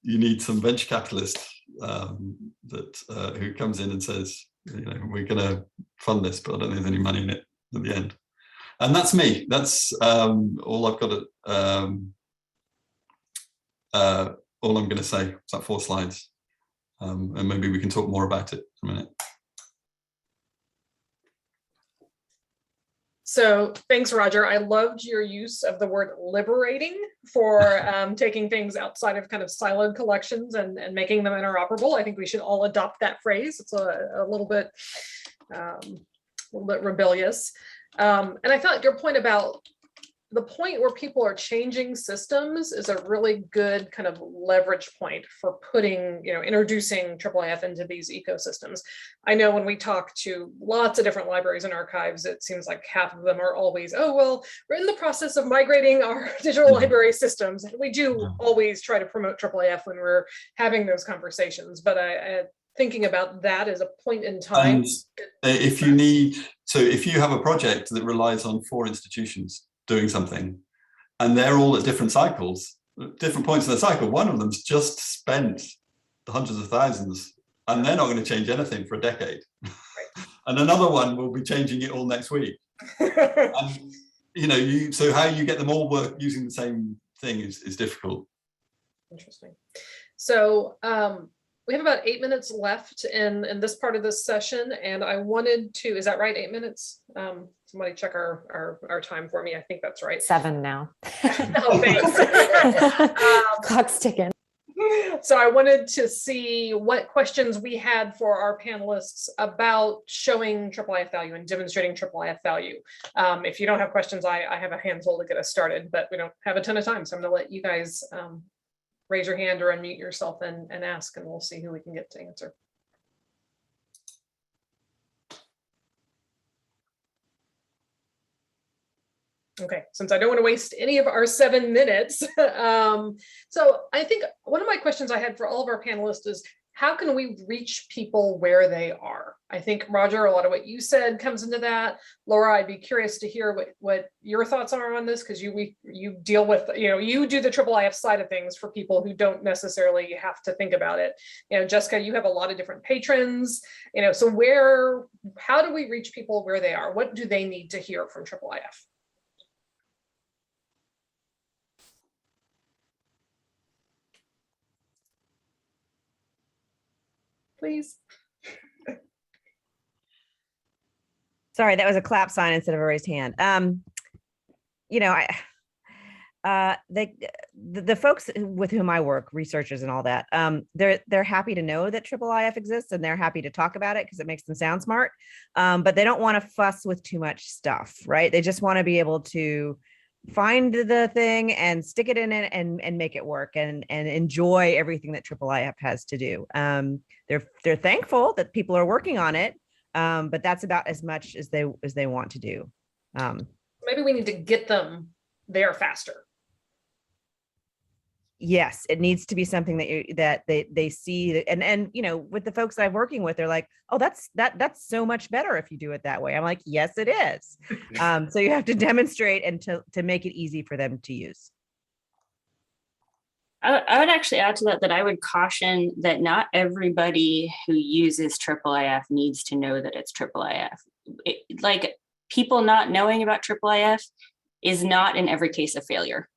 You need some venture capitalist who comes in and says, we're going to fund this, but I don't think there's any money in it at the end. And that's me. That's all I've got to, all I'm going to say. It's like 4 slides. And maybe we can talk more about it in a minute. So thanks, Roger. I loved your use of the word liberating for taking things outside of kind of siloed collections and making them interoperable. I think we should all adopt that phrase. It's a little bit rebellious. And I thought your point about the point where people are changing systems is a really good kind of leverage point for putting, introducing IIIF into these ecosystems. I know when we talk to lots of different libraries and archives, it seems like half of them are always, oh, well, we're in the process of migrating our digital library systems. And we do always try to promote IIIF when we're having those conversations, but I thinking about that as a point in time. And if you have a project that relies on 4 institutions doing something, and they're all at different cycles, different points in the cycle, one of them's just spent hundreds of thousands, and they're not going to change anything for a decade. Right. And another one will be changing it all next week. And, so how you get them all work using the same thing is difficult. Interesting. So we have about 8 minutes left in this part of this session, and I wanted to, is that right, 8 minutes? Somebody check our time for me. I think that's right. 7 now. Oh, thanks. Clock's ticking. So I wanted to see what questions we had for our panelists about showing IIIF value and demonstrating IIIF value. If you don't have questions, I have a handful to get us started, but we don't have a ton of time. So I'm going to let you guys raise your hand or unmute yourself and ask, and we'll see who we can get to answer. Okay, since I don't want to waste any of our 7 minutes. So I think one of my questions I had for all of our panelists is, how can we reach people where they are? I think, Roger, a lot of what you said comes into that. Laura, I'd be curious to hear what your thoughts are on this, because you deal with, you do the IIIF side of things for people who don't necessarily have to think about it. Jessica, you have a lot of different patrons, so how do we reach people where they are? What do they need to hear from IIIF? Please. Sorry, that was a clap sign instead of a raised hand. The folks with whom I work, researchers and all that, they're happy to know that IIIF exists, and they're happy to talk about it because it makes them sound smart. But they don't want to fuss with too much stuff, right? They just want to be able to find the thing and stick it in it and make it work and enjoy everything that IIIF has to do. They're thankful that people are working on it, but that's about as much as they want to do. Maybe we need to get them there faster. Yes, it needs to be something that they see, and you know, with the folks I'm working with, they're like, oh, that's so much better if you do it that way. I'm like, yes, it is. So you have to demonstrate and to make it easy for them to use. I would actually add to that I would caution that not everybody who uses IIIF needs to know that it's IIIF. Like, people not knowing about IIIF is not in every case a failure.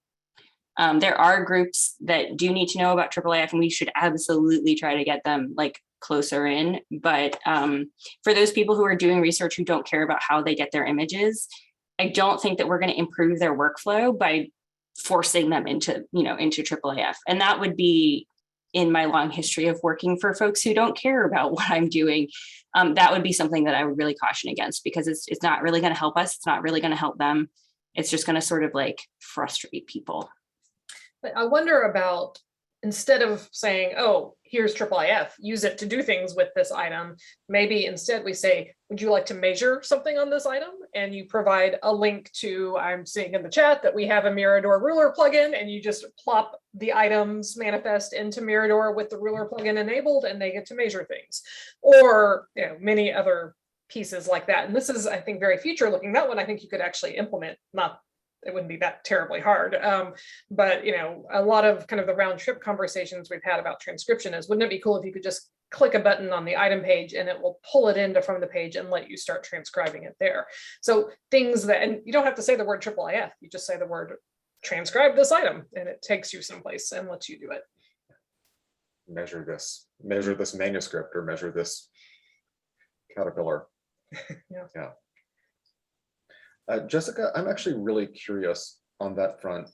There are groups that do need to know about IIIF, and we should absolutely try to get them like closer in. But for those people who are doing research who don't care about how they get their images, I don't think that we're going to improve their workflow by forcing them into IIIF. And that would be, in my long history of working for folks who don't care about what I'm doing, that would be something that I would really caution against, because it's not really going to help us. It's not really going to help them. It's just going to sort of like frustrate people. But I wonder about, instead of saying, oh, here's IIIF, use it to do things with this item, maybe instead we say, would you like to measure something on this item? And you provide a link to, I'm seeing in the chat that we have a Mirador ruler plugin, and you just plop the items manifest into Mirador with the ruler plugin enabled, and they get to measure things. Or, you know, many other pieces like that. And this is, I think, very future looking. That one I think you could actually implement, it wouldn't be that terribly hard. But, you know, a lot of kind of the round trip conversations we've had about transcription is, wouldn't it be cool if you could just click a button on the item page and it will pull it into from the page and let you start transcribing it there. So things that, and you don't have to say the word IIIF, you just say the word transcribe this item, and it takes you someplace and lets you do it. Measure this manuscript, or measure this caterpillar. Yeah. Jessica, I'm actually really curious on that front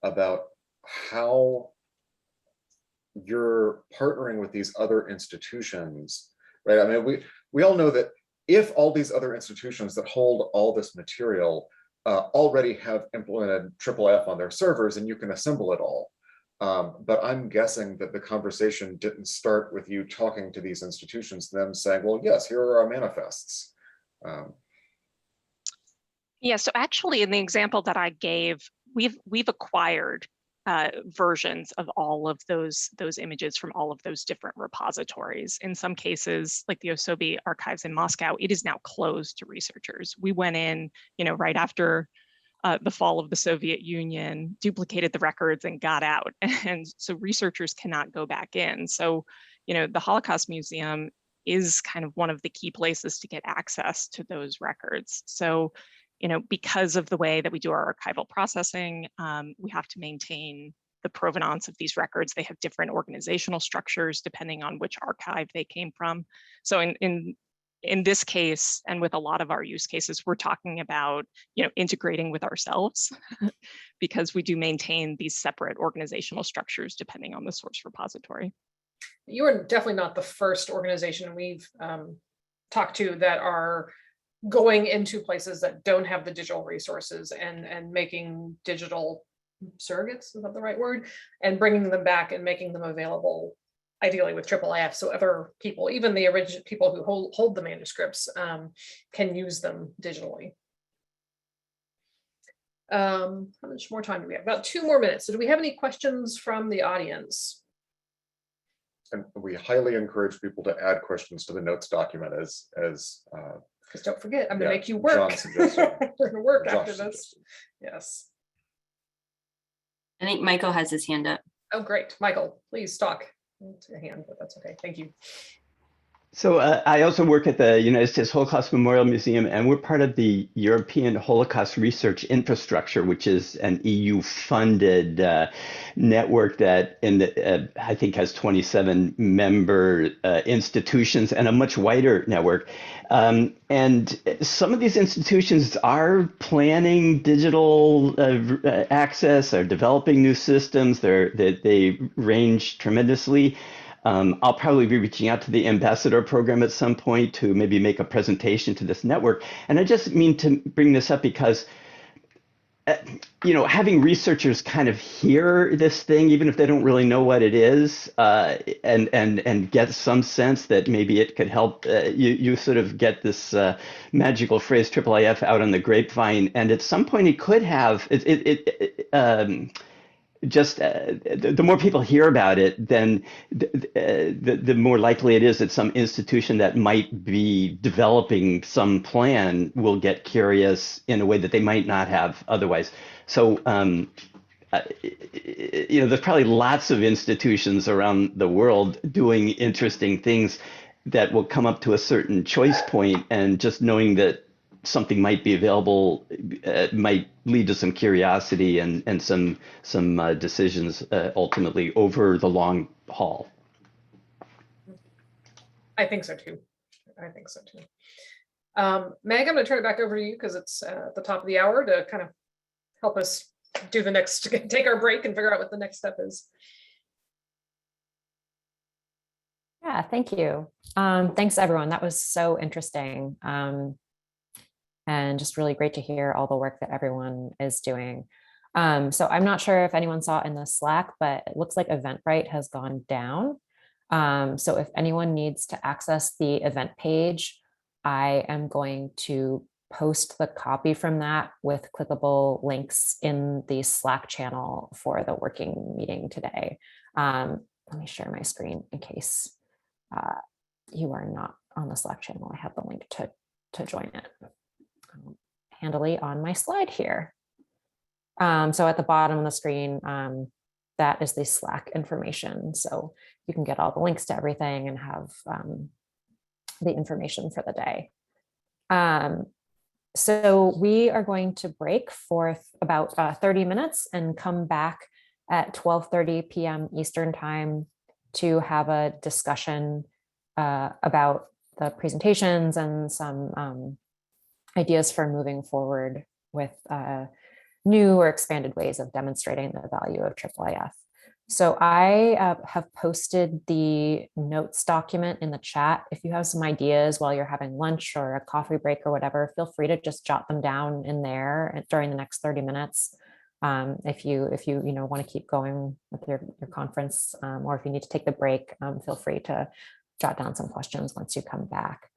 about how you're partnering with these other institutions, right? I mean, we all know that if all these other institutions that hold all this material already have implemented IIIF on their servers, and you can assemble it all. But I'm guessing that the conversation didn't start with you talking to these institutions, them saying, well, yes, here are our manifests. Yeah, so actually in the example that I gave, we've acquired versions of all of those images from all of those different repositories. In some cases, like the Osobi archives in Moscow, it is now closed to researchers. We went in, you know, right after the fall of the Soviet Union, duplicated the records and got out. And so researchers cannot go back in. So, you know, the Holocaust Museum is kind of one of the key places to get access to those records. So, you know, because of the way that we do our archival processing, we have to maintain the provenance of these records. They have different organizational structures depending on which archive they came from. So in this case, and with a lot of our use cases, we're talking about, you know, integrating with ourselves because we do maintain these separate organizational structures depending on the source repository. You are definitely not the first organization we've talked to that are going into places that don't have the digital resources and making digital surrogates, is that the right word? And bringing them back and making them available, ideally with IIIF, so other people, even the original people who hold the manuscripts, can use them digitally. How much more time do we have? About 2 more minutes. So do we have any questions from the audience? And we highly encourage people to add questions to the notes document as because don't forget, I'm going to make you work. We're going to work after this. Yes. I think Michael has his hand up. Oh, great. Michael, please talk. It's a hand, but that's okay. Thank you. So I also work at the United States Holocaust Memorial Museum, and we're part of the European Holocaust Research Infrastructure, which is an EU-funded network that I think has 27 member institutions and a much wider network. And some of these institutions are planning digital access, are developing new systems. They range tremendously. I'll probably be reaching out to the ambassador program at some point to maybe make a presentation to this network. And I just mean to bring this up because, you know, having researchers kind of hear this thing, even if they don't really know what it is, and get some sense that maybe it could help, you sort of get this magical phrase IIIF out on the grapevine. And at some point it could have, just the more people hear about it, then the more likely it is that some institution that might be developing some plan will get curious in a way that they might not have otherwise. So, there's probably lots of institutions around the world doing interesting things that will come up to a certain choice point, and just knowing that something might be available might lead to some curiosity and some decisions ultimately over the long haul. I think so too. I think so too. Meg, I'm going to turn it back over to you because it's at the top of the hour to kind of help us do the next, take our break and figure out what the next step is. Yeah, thank you. Thanks everyone. That was so interesting. And just really great to hear all the work that everyone is doing. So I'm not sure if anyone saw in the Slack, but it looks like Eventbrite has gone down. So if anyone needs to access the event page, I am going to post the copy from that with clickable links in the Slack channel for the working meeting today. Let me share my screen in case you are not on the Slack channel. I have the link to join it. Handily on my slide here. So at the bottom of the screen, that is the Slack information. So you can get all the links to everything and have the information for the day. So we are going to break for about 30 minutes and come back at 12:30 p.m. Eastern time to have a discussion about the presentations and some ideas for moving forward with new or expanded ways of demonstrating the value of IIIF. So I have posted the notes document in the chat. If you have some ideas while you're having lunch or a coffee break or whatever, feel free to just jot them down in there during the next 30 minutes. If you want to keep going with your conference, or if you need to take the break, feel free to jot down some questions once you come back.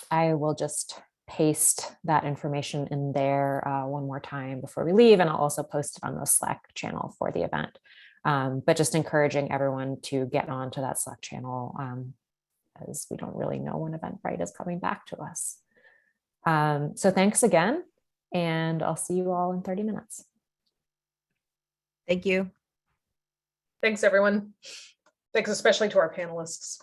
I will just paste that information in there one more time before we leave, and I'll also post it on the Slack channel for the event. But just encouraging everyone to get onto that Slack channel, as we don't really know when Eventbrite is coming back to us. So thanks again, and I'll see you all in 30 minutes. Thank you. Thanks, everyone. Thanks especially to our panelists.